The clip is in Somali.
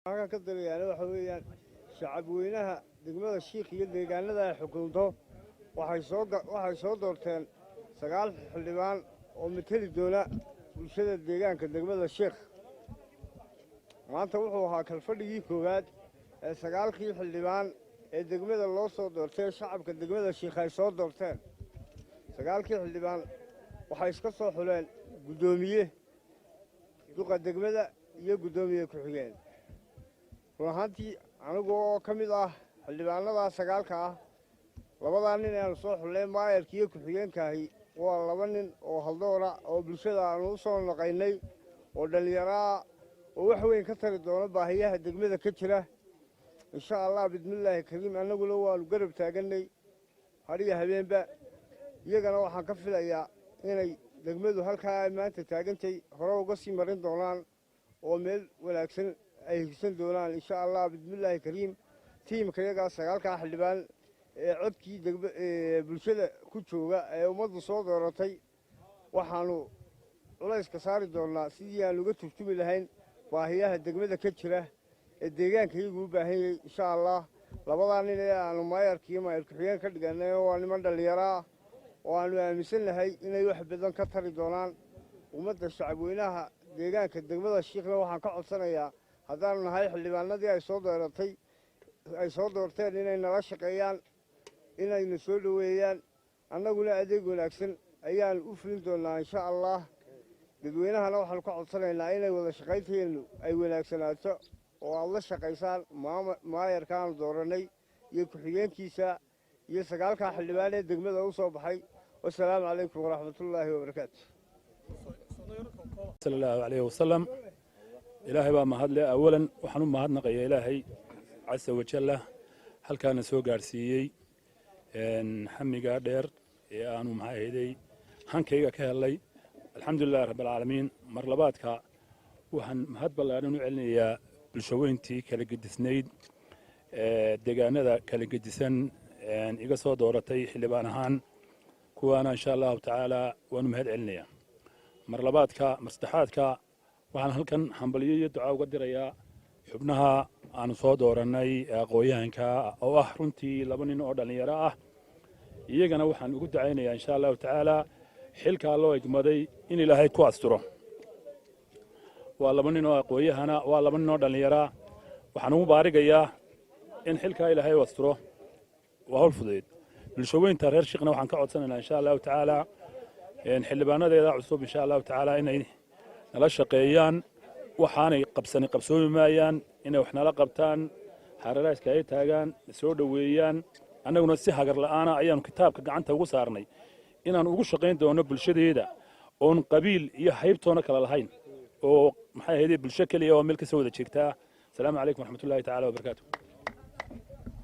waxaan ka dareeyaa waxa weeyaan shacab weynaha degmada Shiikh iyo deegaanada ay xukunto waxay soo doorteen 9 xildhibaan oo matali doona bulshada deegaanka degmada Shiikh maanta wuxuu ahaa kalfadhigii koowaad ee 9 xildhibaan ee degmada loo soo doortay shacabka degmada Shiikh ay soo doorteen 9 xildhibaan waxay iska soo xuleen gudoomiye duqa degmada iyo gudoomiye ku xigeen ruuxantii anigoo ka mid ah xildhibaanada 9 ah labada nin ee soo xulay maayarkiyo ku xigeenkaahi waa laba nin oo haldoora oo bulshada aanu soo naqaynay oo dhalinyaro oo wax weyn ka tari doona baahiyaha degmada ka jira insha Allah bidmillaahi kariim anaguna waanu garab taaganay hariga habeenba iyagana waxaan ka filayaa inay degmadu halkaa maanta taagantay hore uga sii marin doonaan oo meel wanaagsan ay higsan doonaan insha Allah bidmillaahi kariim tiimka iyaga 9 xildhibaan ee codkii bulshada ku jooga ee ummaddu soo dooratay waxaanu culayska saari doonaa sidii aan uga turtumi lahayn baahiyaha degmada ka jira ee deegaanka iyagu u baahan yahay insha Allah labada nin ee aanu maayarkiyo maayar ku xigeen ka dhiganay waa niman dhalinyaro ah oo aanu aaminsanahay inay wax badan ka tari doonaan ummadda shacab weynaha deegaanka degmada Shiikhna waxaan ka codsanayaa haddaan nahay xildhibaanadii ay soo doorteen inay nala shaqeeyaan inayna soo dhaweeyaan annaguna adeeg wanaagsan ayaan u fulin doonaa insha Allah dadweynahana waxaan ka codsanaynaa inay wada shaqaynteenu ay wanaagsanaato oo aad la shaqaysaan maayarkaan dooranay iyo ku xigeenkiisa iyo 9 xildhibaan ee degmada u soo baxay wassalaamu calaykum waraxmatullaahi wabarakaatu sallallahu alayhi wasallam ilaahay baa mahadle awalan waxaan u mahadnaqayaa ilaahay casa wajalla halkaana soo gaarsiiyey xamiga dheer ee aanu maxaaheeday hankayga ka helay alxamdulillahi rabbil caalamiin mar labaadka waxaan mahad ballaaran u celinayaa bulshaweyntii kala gedisnayd deegaanada kala gedisan iga soo dooratay xildhibaan ahaan kuwaana insha allahu tacaala waanu mahad celinayaa mar labaadka mar saddexaadka waxaan halkan hambalyo iyo ducaa uga dirayaa xubnaha aanu soo doorannay aqoonyahanka oo ah runtii 2 nin oo dhalinyaro ah iyagana waxaan ugu ducaynayaa insha allahu tacaala xilkaa loo igmaday in ilaahay ku asturo waa 2 nin oo aqoonyahana waa 2 nin oo dhalinyaro waxaan ugu baarigayaa in xilkaa ilaahay u asturo waa hawl fudeed bulshaweynta reer Shiikhna waxaan ka codsanaynaa insha allahu tacaala xildhibaanadeeda cusub insha allahu tacaala inay nala shaqeeyaan waxaanay qabsoomi maayaan inay wax nala qabtaan hareerayska ay taagaan soo dhaweeyaan annaguna si hagar la'aana ayaanu kitaabka gacanta ugu saarnay inaan ugu shaqayn doono bulshadeeda oon qabiil iyo haybtoona kala lahayn oo maxay ahayd bulsho kaliya oo meel ka soo wada jeegtaa salaamu calaykum waraxmatullaahi tacaala wabarakaatuh